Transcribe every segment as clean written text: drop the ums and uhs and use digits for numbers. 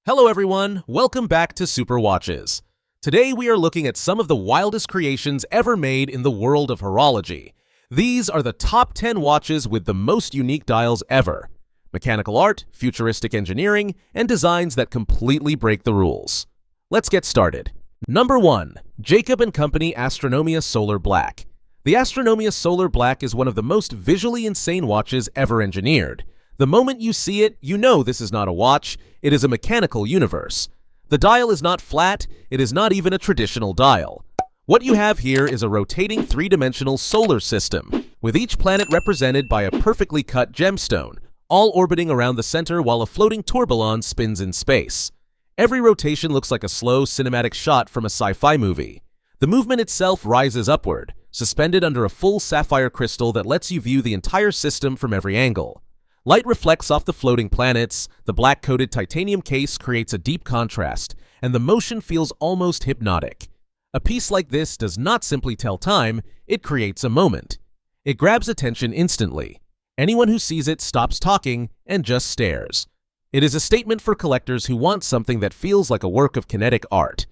Hello everyone, welcome back to Super Watches. Today we are looking at some of the wildest creations ever made in the world of horology. These are the top 10 watches with the most unique dials ever. Mechanical art, futuristic engineering, and designs that completely break the rules. Let's get started. Number 1. Jacob & Company Astronomia Solar Black. The Astronomia Solar Black is one of the most visually insane watches ever engineered. The moment you see it, you know this is not a watch, it is a mechanical universe. The dial is not flat, it is not even a traditional dial. What you have here is a rotating three-dimensional solar system, with each planet represented by a perfectly cut gemstone, all orbiting around the center while a floating tourbillon spins in space. Every rotation looks like a slow cinematic shot from a sci-fi movie. The movement itself rises upward, suspended under a full sapphire crystal that lets you view the entire system from every angle. Light reflects off the floating planets, the black-coated titanium case creates a deep contrast, and the motion feels almost hypnotic. A piece like this does not simply tell time, it creates a moment. It grabs attention instantly. Anyone who sees it stops talking and just stares. It is a statement for collectors who want something that feels like a work of kinetic art.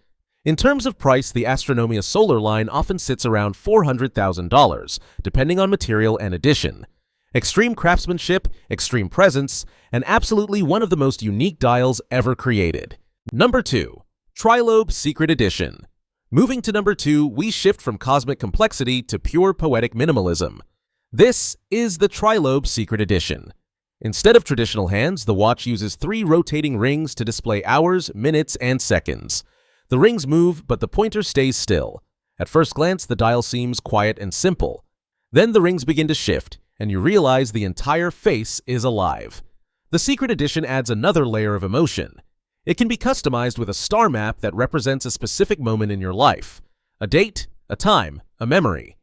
In terms of price, the Astronomia Solar line often sits around $400,000, depending on material and edition. Extreme craftsmanship, extreme presence, and absolutely one of the most unique dials ever created. Number 2. Trilobe Secret Edition. Moving to number 2, we shift from cosmic complexity to pure poetic minimalism. This is the Trilobe Secret Edition. Instead of traditional hands, the watch uses 3 rotating rings to display hours, minutes, and seconds. The rings move, but the pointer stays still. At first glance, the dial seems quiet and simple. Then the rings begin to shift, and you realize the entire face is alive. The Secret Edition adds another layer of emotion. It can be customized with a star map that represents a specific moment in your life. A date, a time, a memory.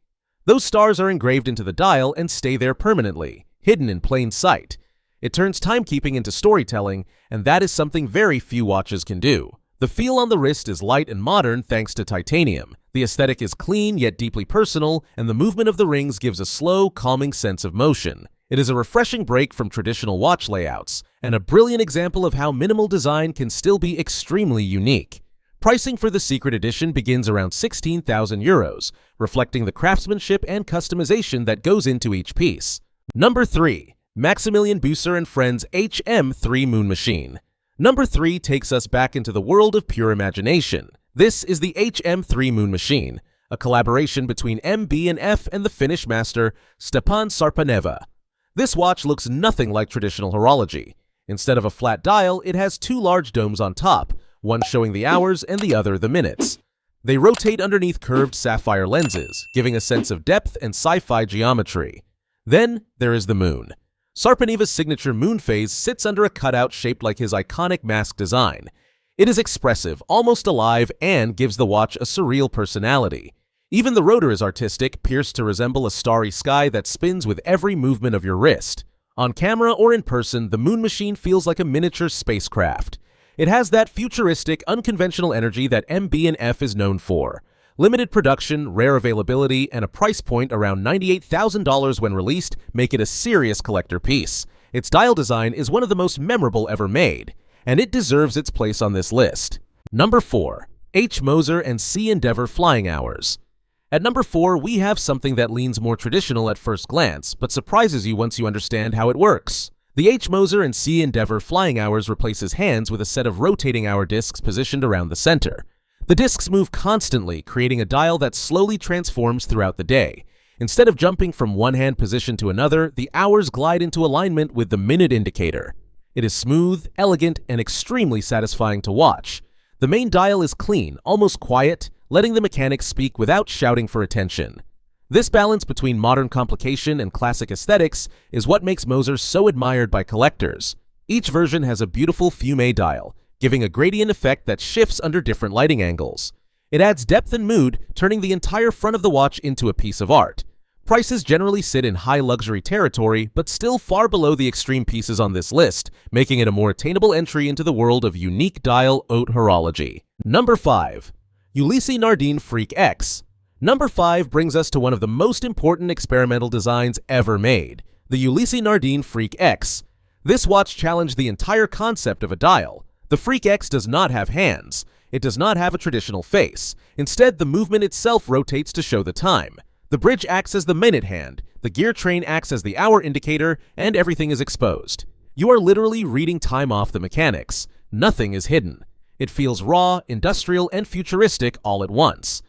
Those stars are engraved into the dial and stay there permanently, hidden in plain sight. It turns timekeeping into storytelling, and that is something very few watches can do. The feel on the wrist is light and modern thanks to titanium. The aesthetic is clean yet deeply personal, and the movement of the rings gives a slow, calming sense of motion. It is a refreshing break from traditional watch layouts, and a brilliant example of how minimal design can still be extremely unique. Pricing for the Secret Edition begins around €16,000, reflecting the craftsmanship and customization that goes into each piece. Number 3. Maximilian Büsser & Friends HM3 MoonMachine. Number 3 takes us back into the world of pure imagination. This is the HM3 MoonMachine, a collaboration between MB&F and the Finnish master Stepan Sarpaneva. This watch looks nothing like traditional horology. Instead of a flat dial, it has 2 large domes on top, one showing the hours and the other the minutes. They rotate underneath curved sapphire lenses, giving a sense of depth and sci-fi geometry. Then there is the moon. Sarpaneva's signature moon phase sits under a cutout shaped like his iconic mask design. It is expressive, almost alive, and gives the watch a surreal personality. Even the rotor is artistic, pierced to resemble a starry sky that spins with every movement of your wrist. On camera or in person, the MoonMachine feels like a miniature spacecraft. It has that futuristic, unconventional energy that MB&F is known for. Limited production, rare availability, and a price point around $98,000 when released make it a serious collector piece. Its dial design is one of the most memorable ever made, and it deserves its place on this list. Number 4. H. Moser and C. Endeavour Flying Hours. At number 4, we have something that leans more traditional at first glance, but surprises you once you understand how it works. The H. Moser and C. Endeavour Flying Hours replaces hands with a set of rotating hour discs positioned around the center. The discs move constantly, creating a dial that slowly transforms throughout the day. Instead of jumping from one hand position to another, the hours glide into alignment with the minute indicator. It is smooth, elegant, and extremely satisfying to watch. The main dial is clean, almost quiet, letting the mechanics speak without shouting for attention. This balance between modern complication and classic aesthetics is what makes Moser so admired by collectors. Each version has a beautiful fume dial, giving a gradient effect that shifts under different lighting angles. It adds depth and mood, turning the entire front of the watch into a piece of art. Prices generally sit in high luxury territory, but still far below the extreme pieces on this list, making it a more attainable entry into the world of unique dial haute horology. Number 5. Ulysse Nardin Freak X. Number 5 brings us to one of the most important experimental designs ever made, the Ulysse Nardin Freak X. This watch challenged the entire concept of a dial. The Freak X does not have hands. It does not have a traditional face. Instead, the movement itself rotates to show the time. The bridge acts as the minute hand, the gear train acts as the hour indicator, and everything is exposed. You are literally reading time off the mechanics. Nothing is hidden. It feels raw, industrial, and futuristic all at once.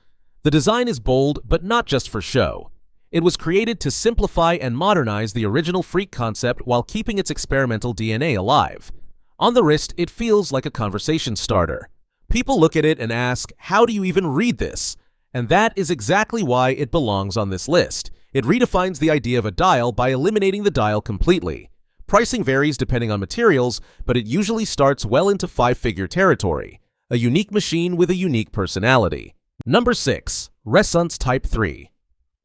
The design is bold, but not just for show. It was created to simplify and modernize the original Freak concept while keeping its experimental DNA alive. On the wrist, it feels like a conversation starter. People look at it and ask, how do you even read this? And that is exactly why it belongs on this list. It redefines the idea of a dial by eliminating the dial completely. Pricing varies depending on materials, but it usually starts well into five-figure territory. A unique machine with a unique personality. Number 6. Ressence Type 3.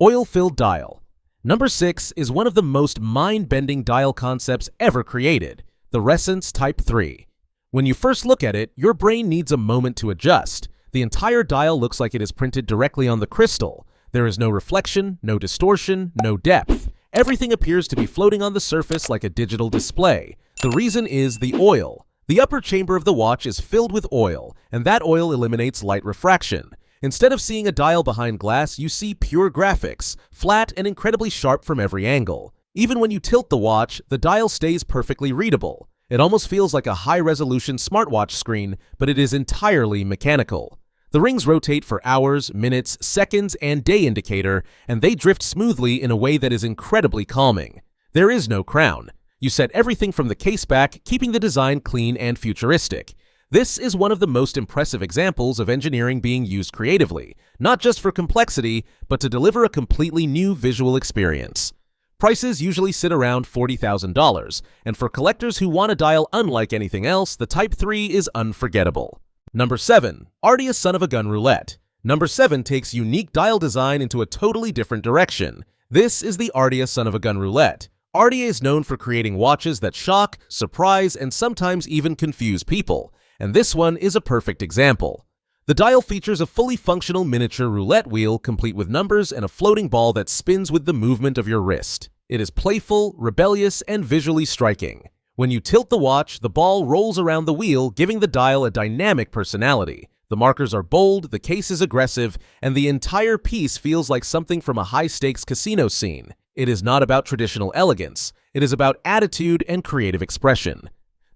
Oil-filled dial. Number 6 is one of the most mind-bending dial concepts ever created. The Ressence Type 3. When you first look at it, your brain needs a moment to adjust. The entire dial looks like it is printed directly on the crystal. There is no reflection, no distortion, no depth. Everything appears to be floating on the surface like a digital display. The reason is the oil. The upper chamber of the watch is filled with oil, and that oil eliminates light refraction. Instead of seeing a dial behind glass, you see pure graphics, flat and incredibly sharp from every angle. Even when you tilt the watch, the dial stays perfectly readable. It almost feels like a high-resolution smartwatch screen, but it is entirely mechanical. The rings rotate for hours, minutes, seconds, and day indicator, and they drift smoothly in a way that is incredibly calming. There is no crown. You set everything from the case back, keeping the design clean and futuristic. This is one of the most impressive examples of engineering being used creatively, not just for complexity, but to deliver a completely new visual experience. Prices usually sit around $40,000, and for collectors who want a dial unlike anything else, the Type 3 is unforgettable. Number 7. ArtyA Son of a Gun Roulette. Number 7 takes unique dial design into a totally different direction. This is the ArtyA Son of a Gun Roulette. ArtyA is known for creating watches that shock, surprise, and sometimes even confuse people, and this one is a perfect example. The dial features a fully functional miniature roulette wheel complete with numbers and a floating ball that spins with the movement of your wrist. It is playful, rebellious, and visually striking. When you tilt the watch, the ball rolls around the wheel, giving the dial a dynamic personality. The markers are bold, the case is aggressive, and the entire piece feels like something from a high-stakes casino scene. It is not about traditional elegance. It is about attitude and creative expression.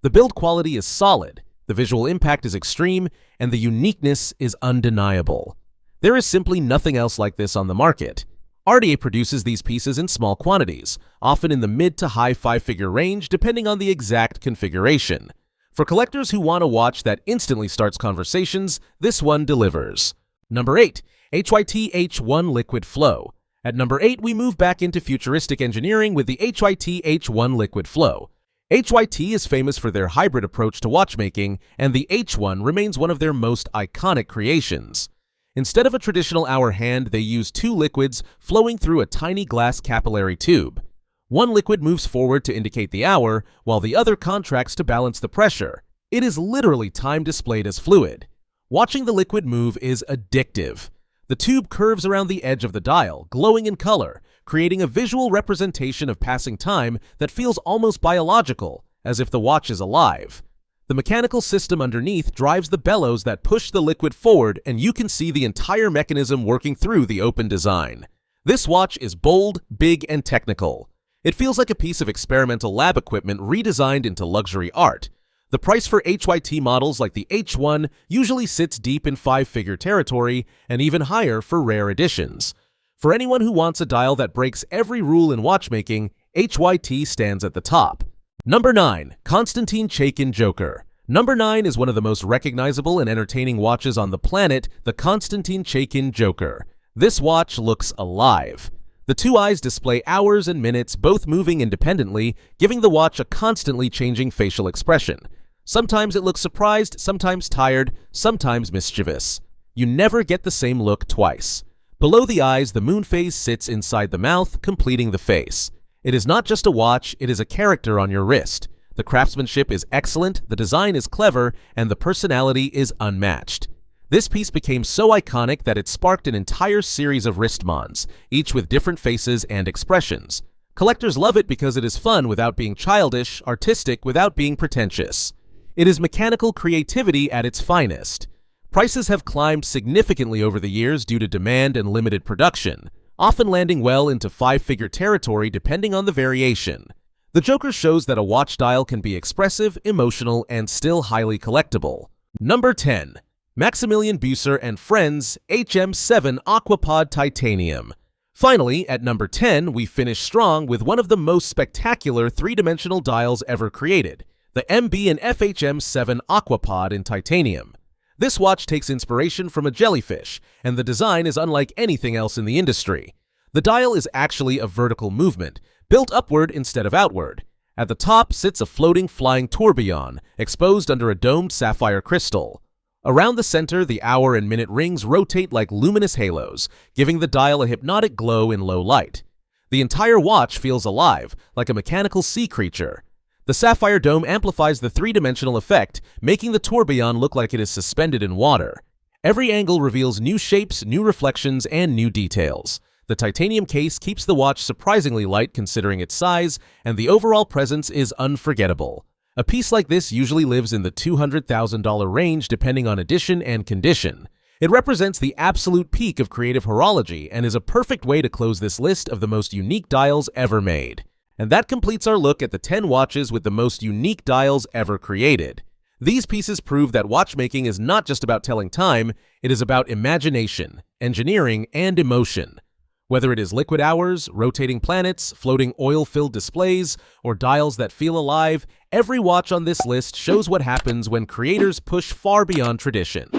The build quality is solid, the visual impact is extreme, and the uniqueness is undeniable. There is simply nothing else like this on the market. ArtyA produces these pieces in small quantities, often in the mid to high five-figure range depending on the exact configuration. For collectors who want a watch that instantly starts conversations, this one delivers. Number 8. HYT H1 Liquid Flow. At number 8, we move back into futuristic engineering with the HYT H1 Liquid Flow. HYT is famous for their hybrid approach to watchmaking, and the H1 remains one of their most iconic creations. Instead of a traditional hour hand, they use two liquids flowing through a tiny glass capillary tube. One liquid moves forward to indicate the hour, while the other contracts to balance the pressure. It is literally time displayed as fluid. Watching the liquid move is addictive. The tube curves around the edge of the dial, glowing in color, creating a visual representation of passing time that feels almost biological, as if the watch is alive. The mechanical system underneath drives the bellows that push the liquid forward, and you can see the entire mechanism working through the open design. This watch is bold, big, and technical. It feels like a piece of experimental lab equipment redesigned into luxury art. The price for HYT models like the H1 usually sits deep in five-figure territory, and even higher for rare editions. For anyone who wants a dial that breaks every rule in watchmaking, HYT stands at the top. Number 9. Konstantin Chaykin Joker. Number 9 is one of the most recognizable and entertaining watches on the planet, the Konstantin Chaykin Joker. This watch looks alive. The two eyes display hours and minutes, both moving independently, giving the watch a constantly changing facial expression. Sometimes it looks surprised, sometimes tired, sometimes mischievous. You never get the same look twice. Below the eyes, the moon phase sits inside the mouth, completing the face. It is not just a watch, it is a character on your wrist. The craftsmanship is excellent, the design is clever, and the personality is unmatched. This piece became so iconic that it sparked an entire series of wristbands, each with different faces and expressions. Collectors love it because it is fun without being childish, artistic without being pretentious. It is mechanical creativity at its finest. Prices have climbed significantly over the years due to demand and limited production, often landing well into five-figure territory depending on the variation. The Joker shows that a watch dial can be expressive, emotional, and still highly collectible. Number 10. Maximilian Bucer and Friends HM7 Aquapod Titanium. Finally, at number 10, we finish strong with one of the most spectacular three-dimensional dials ever created, the MB&F HM3 Aquapod in titanium. This watch takes inspiration from a jellyfish, and the design is unlike anything else in the industry. The dial is actually a vertical movement, built upward instead of outward. At the top sits a floating flying tourbillon, exposed under a domed sapphire crystal. Around the center, the hour and minute rings rotate like luminous halos, giving the dial a hypnotic glow in low light. The entire watch feels alive, like a mechanical sea creature. The sapphire dome amplifies the three-dimensional effect, making the tourbillon look like it is suspended in water. Every angle reveals new shapes, new reflections, and new details. The titanium case keeps the watch surprisingly light considering its size, and the overall presence is unforgettable. A piece like this usually lives in the $200,000 range depending on edition and condition. It represents the absolute peak of creative horology and is a perfect way to close this list of the most unique dials ever made. And that completes our look at the 10 watches with the most unique dials ever created. These pieces prove that watchmaking is not just about telling time, it is about imagination, engineering, and emotion. Whether it is liquid hours, rotating planets, floating oil-filled displays, or dials that feel alive, every watch on this list shows what happens when creators push far beyond tradition.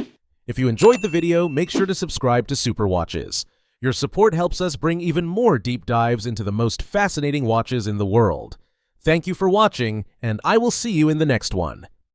If you enjoyed the video, make sure to subscribe to Super Watches. Your support helps us bring even more deep dives into the most fascinating watches in the world. Thank you for watching, and I will see you in the next one.